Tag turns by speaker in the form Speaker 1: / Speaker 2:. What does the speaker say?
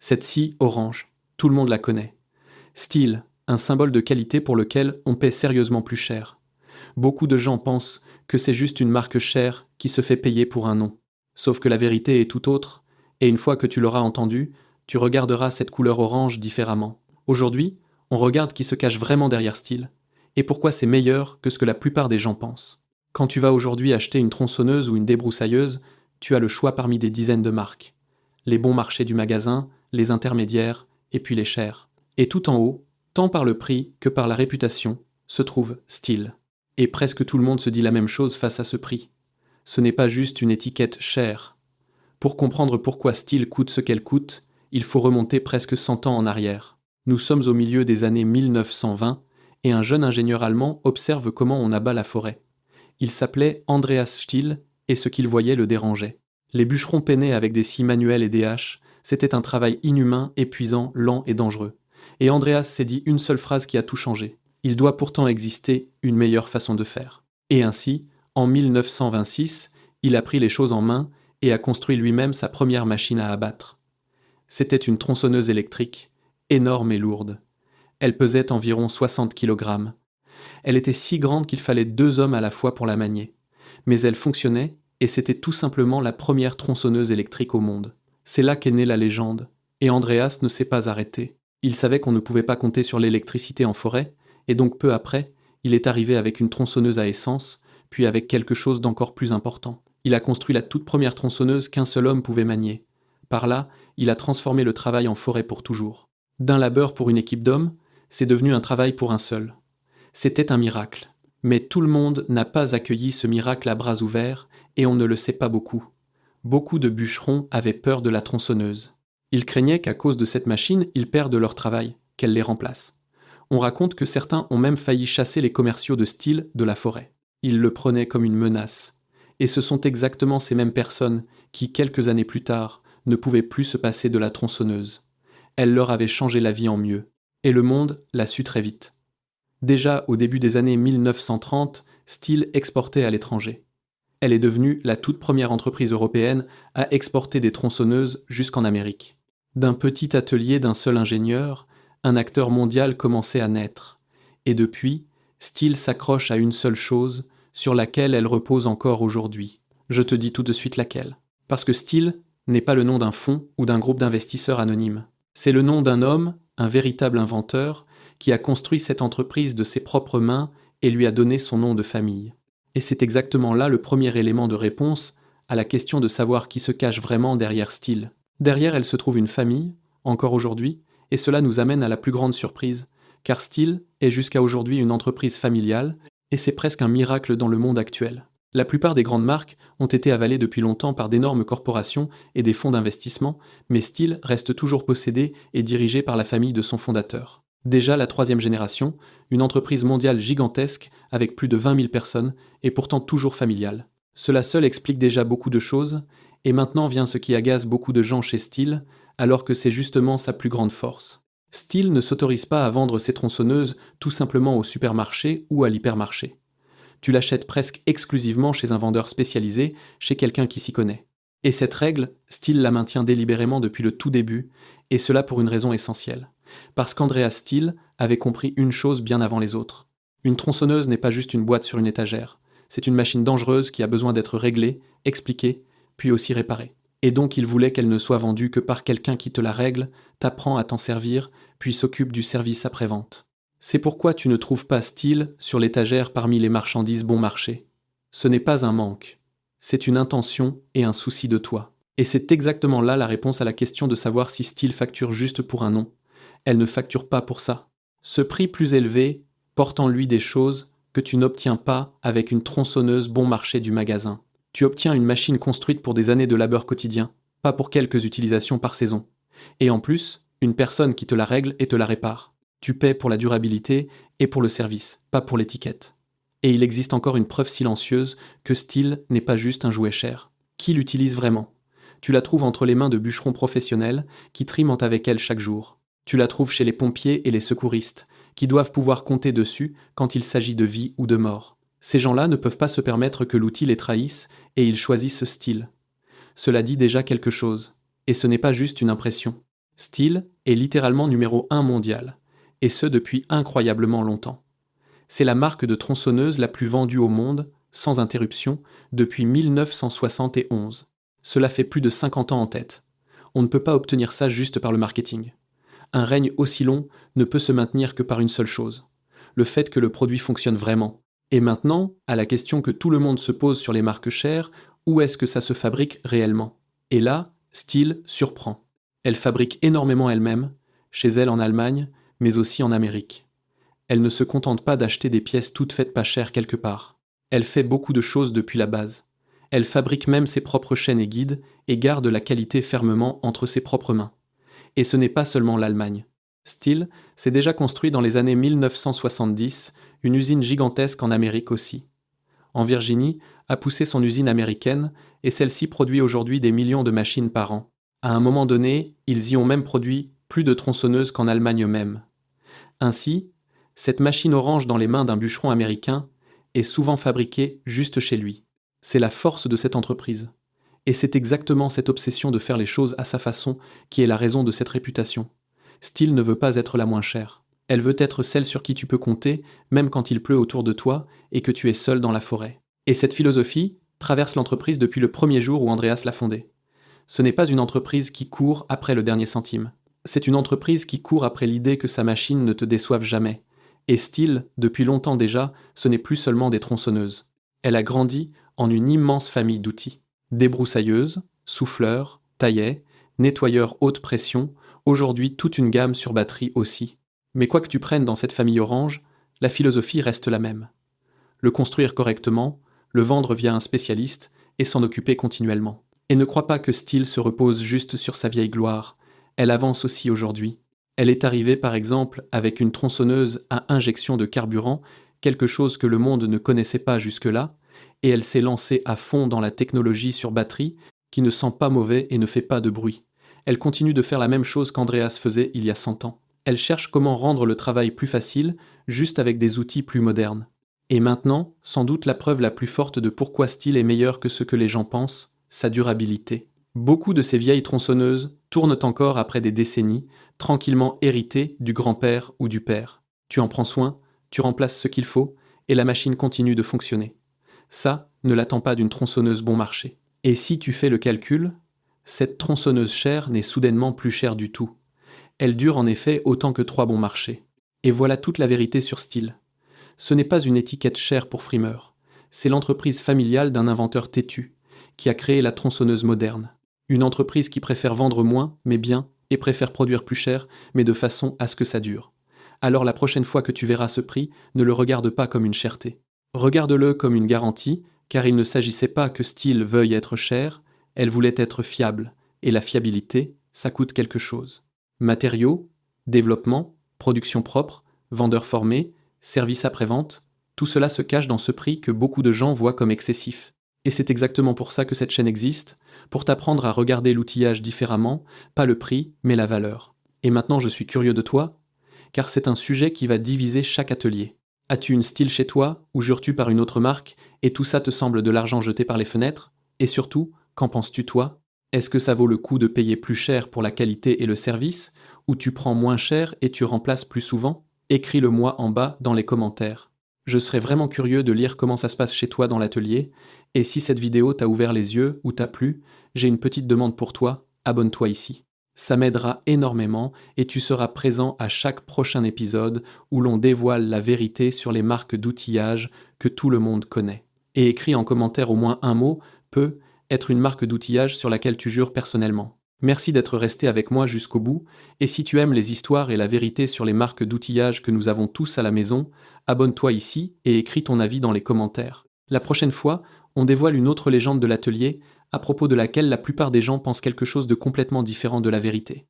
Speaker 1: Cette scie orange, tout le monde la connaît. Steel, un symbole de qualité pour lequel on paie sérieusement plus cher. Beaucoup de gens pensent que c'est juste une marque chère qui se fait payer pour un nom. Sauf que la vérité est tout autre, et une fois que tu l'auras entendu, tu regarderas cette couleur orange différemment. Aujourd'hui, on regarde qui se cache vraiment derrière Steel, et pourquoi c'est meilleur que ce que la plupart des gens pensent. Quand tu vas aujourd'hui acheter une tronçonneuse ou une débroussailleuse, tu as le choix parmi des dizaines de marques. Les bons marchés du magasin, les intermédiaires, et puis les chers. Et tout en haut, tant par le prix que par la réputation, se trouve Steel. Et presque tout le monde se dit la même chose face à ce prix. Ce n'est pas juste une étiquette chère. Pour comprendre pourquoi Steel coûte ce qu'elle coûte, il faut remonter presque 100 ans en arrière. Nous sommes au milieu des années 1920 et un jeune ingénieur allemand observe comment on abat la forêt. Il s'appelait Andreas Steel et ce qu'il voyait le dérangeait. Les bûcherons peinaient avec des scies manuelles et des haches. C'était un travail inhumain, épuisant, lent et dangereux. Et Andreas s'est dit une seule phrase qui a tout changé. Il doit pourtant exister une meilleure façon de faire. Et ainsi, en 1926, il a pris les choses en main et a construit lui-même sa première machine à abattre. C'était une tronçonneuse électrique, énorme et lourde. Elle pesait environ 60 kg. Elle était si grande qu'il fallait 2 hommes à la fois pour la manier. Mais elle fonctionnait et c'était tout simplement la première tronçonneuse électrique au monde. C'est là qu'est née la légende. Et Andreas ne s'est pas arrêté. Il savait qu'on ne pouvait pas compter sur l'électricité en forêt, et donc peu après, il est arrivé avec une tronçonneuse à essence, puis avec quelque chose d'encore plus important. Il a construit la toute première tronçonneuse qu'un seul homme pouvait manier. Par là, il a transformé le travail en forêt pour toujours. D'un labeur pour une équipe d'hommes, c'est devenu un travail pour un seul. C'était un miracle. Mais tout le monde n'a pas accueilli ce miracle à bras ouverts, et on ne le sait pas beaucoup. Beaucoup de bûcherons avaient peur de la tronçonneuse. Ils craignaient qu'à cause de cette machine, ils perdent leur travail, qu'elle les remplace. On raconte que certains ont même failli chasser les commerciaux de Steel de la forêt. Ils le prenaient comme une menace. Et ce sont exactement ces mêmes personnes qui, quelques années plus tard, ne pouvaient plus se passer de la tronçonneuse. Elle leur avait changé la vie en mieux. Et le monde l'a su très vite. Déjà au début des années 1930, Steel exportait à l'étranger. Elle est devenue la toute première entreprise européenne à exporter des tronçonneuses jusqu'en Amérique. D'un petit atelier d'un seul ingénieur, un acteur mondial commençait à naître. Et depuis, Steel s'accroche à une seule chose, sur laquelle elle repose encore aujourd'hui. Je te dis tout de suite laquelle. Parce que Steel n'est pas le nom d'un fonds ou d'un groupe d'investisseurs anonymes. C'est le nom d'un homme, un véritable inventeur, qui a construit cette entreprise de ses propres mains et lui a donné son nom de famille. Et c'est exactement là le premier élément de réponse à la question de savoir qui se cache vraiment derrière Steel. Derrière elle se trouve une famille, encore aujourd'hui, et cela nous amène à la plus grande surprise, car Steel est jusqu'à aujourd'hui une entreprise familiale, et c'est presque un miracle dans le monde actuel. La plupart des grandes marques ont été avalées depuis longtemps par d'énormes corporations et des fonds d'investissement, mais Steel reste toujours possédé et dirigé par la famille de son fondateur. Déjà la troisième génération, une entreprise mondiale gigantesque avec plus de 20 000 personnes et pourtant toujours familiale. Cela seul explique déjà beaucoup de choses, et maintenant vient ce qui agace beaucoup de gens chez Steel, alors que c'est justement sa plus grande force. Steel ne s'autorise pas à vendre ses tronçonneuses tout simplement au supermarché ou à l'hypermarché. Tu l'achètes presque exclusivement chez un vendeur spécialisé, chez quelqu'un qui s'y connaît. Et cette règle, Steel la maintient délibérément depuis le tout début, et cela pour une raison essentielle. Parce qu'Andreas Steel avait compris une chose bien avant les autres. Une tronçonneuse n'est pas juste une boîte sur une étagère. C'est une machine dangereuse qui a besoin d'être réglée, expliquée, puis aussi réparée. Et donc il voulait qu'elle ne soit vendue que par quelqu'un qui te la règle, t'apprend à t'en servir, puis s'occupe du service après-vente. C'est pourquoi tu ne trouves pas Steel sur l'étagère parmi les marchandises bon marché. Ce n'est pas un manque. C'est une intention et un souci de toi. Et c'est exactement là la réponse à la question de savoir si Steel facture juste pour un nom. Elle ne facture pas pour ça. Ce prix plus élevé porte en lui des choses que tu n'obtiens pas avec une tronçonneuse bon marché du magasin. Tu obtiens une machine construite pour des années de labeur quotidien, pas pour quelques utilisations par saison. Et en plus, une personne qui te la règle et te la répare. Tu paies pour la durabilité et pour le service, pas pour l'étiquette. Et il existe encore une preuve silencieuse que Steel n'est pas juste un jouet cher. Qui l'utilise vraiment? Tu la trouves entre les mains de bûcherons professionnels qui triment avec elle chaque jour. Tu la trouves chez les pompiers et les secouristes, qui doivent pouvoir compter dessus quand il s'agit de vie ou de mort. Ces gens-là ne peuvent pas se permettre que l'outil les trahisse et ils choisissent Steel. Cela dit déjà quelque chose, et ce n'est pas juste une impression. Stihl est littéralement numéro 1 mondial, et ce depuis incroyablement longtemps. C'est la marque de tronçonneuse la plus vendue au monde, sans interruption, depuis 1971. Cela fait plus de 50 ans en tête. On ne peut pas obtenir ça juste par le marketing. Un règne aussi long ne peut se maintenir que par une seule chose, le fait que le produit fonctionne vraiment. Et maintenant, à la question que tout le monde se pose sur les marques chères, où est-ce que ça se fabrique réellement? Et là, Stihl surprend. Elle fabrique énormément elle-même, chez elle en Allemagne, mais aussi en Amérique. Elle ne se contente pas d'acheter des pièces toutes faites pas chères quelque part. Elle fait beaucoup de choses depuis la base. Elle fabrique même ses propres chaînes et guides et garde la qualité fermement entre ses propres mains. Et ce n'est pas seulement l'Allemagne. Stihl s'est déjà construit dans les années 1970 une usine gigantesque en Amérique aussi. En Virginie, a poussé son usine américaine et celle-ci produit aujourd'hui des millions de machines par an. À un moment donné, ils y ont même produit plus de tronçonneuses qu'en Allemagne même. Ainsi, cette machine orange dans les mains d'un bûcheron américain est souvent fabriquée juste chez lui. C'est la force de cette entreprise. Et c'est exactement cette obsession de faire les choses à sa façon qui est la raison de cette réputation. Stihl ne veut pas être la moins chère. Elle veut être celle sur qui tu peux compter, même quand il pleut autour de toi et que tu es seul dans la forêt. Et cette philosophie traverse l'entreprise depuis le premier jour où Andreas l'a fondée. Ce n'est pas une entreprise qui court après le dernier centime. C'est une entreprise qui court après l'idée que sa machine ne te déçoive jamais. Et Stihl, depuis longtemps déjà, ce n'est plus seulement des tronçonneuses. Elle a grandi en une immense famille d'outils. Débroussailleuses, souffleurs, taillets, nettoyeurs haute pression, aujourd'hui toute une gamme sur batterie aussi. Mais quoi que tu prennes dans cette famille orange, la philosophie reste la même. Le construire correctement, le vendre via un spécialiste et s'en occuper continuellement. Et ne crois pas que Stihl se repose juste sur sa vieille gloire. Elle avance aussi aujourd'hui. Elle est arrivée par exemple avec une tronçonneuse à injection de carburant, quelque chose que le monde ne connaissait pas jusque-là, et elle s'est lancée à fond dans la technologie sur batterie qui ne sent pas mauvais et ne fait pas de bruit. Elle continue de faire la même chose qu'Andreas faisait il y a 100 ans. Elle cherche comment rendre le travail plus facile, juste avec des outils plus modernes. Et maintenant, sans doute la preuve la plus forte de pourquoi Stihl est meilleur que ce que les gens pensent, sa durabilité. Beaucoup de ces vieilles tronçonneuses tournent encore après des décennies, tranquillement héritées du grand-père ou du père. Tu en prends soin, tu remplaces ce qu'il faut, et la machine continue de fonctionner. Ça, ne l'attend pas d'une tronçonneuse bon marché. Et si tu fais le calcul, cette tronçonneuse chère n'est soudainement plus chère du tout. Elle dure en effet autant que 3 bons marchés. Et voilà toute la vérité sur Stihl. Ce n'est pas une étiquette chère pour frimeur. C'est l'entreprise familiale d'un inventeur têtu, qui a créé la tronçonneuse moderne. Une entreprise qui préfère vendre moins, mais bien, et préfère produire plus cher, mais de façon à ce que ça dure. Alors la prochaine fois que tu verras ce prix, ne le regarde pas comme une cherté. Regarde-le comme une garantie, car il ne s'agissait pas que Stihl veuille être cher, elle voulait être fiable, et la fiabilité, ça coûte quelque chose. Matériaux, développement, production propre, vendeurs formés, services après-vente, tout cela se cache dans ce prix que beaucoup de gens voient comme excessif. Et c'est exactement pour ça que cette chaîne existe, pour t'apprendre à regarder l'outillage différemment, pas le prix, mais la valeur. Et maintenant je suis curieux de toi, car c'est un sujet qui va diviser chaque atelier. As-tu une Stihl chez toi, ou jures-tu par une autre marque, et tout ça te semble de l'argent jeté par les fenêtres? Et surtout, qu'en penses-tu toi? Est-ce que ça vaut le coup de payer plus cher pour la qualité et le service, ou tu prends moins cher et tu remplaces plus souvent? Écris-le moi en bas dans les commentaires. Je serais vraiment curieux de lire comment ça se passe chez toi dans l'atelier, et si cette vidéo t'a ouvert les yeux ou t'a plu, j'ai une petite demande pour toi, abonne-toi ici. Ça m'aidera énormément et tu seras présent à chaque prochain épisode où l'on dévoile la vérité sur les marques d'outillage que tout le monde connaît. Et écris en commentaire au moins un mot peut être une marque d'outillage sur laquelle tu jures personnellement. Merci d'être resté avec moi jusqu'au bout, et si tu aimes les histoires et la vérité sur les marques d'outillage que nous avons tous à la maison, abonne-toi ici et écris ton avis dans les commentaires. La prochaine fois, on dévoile une autre légende de l'atelier, à propos de laquelle la plupart des gens pensent quelque chose de complètement différent de la vérité.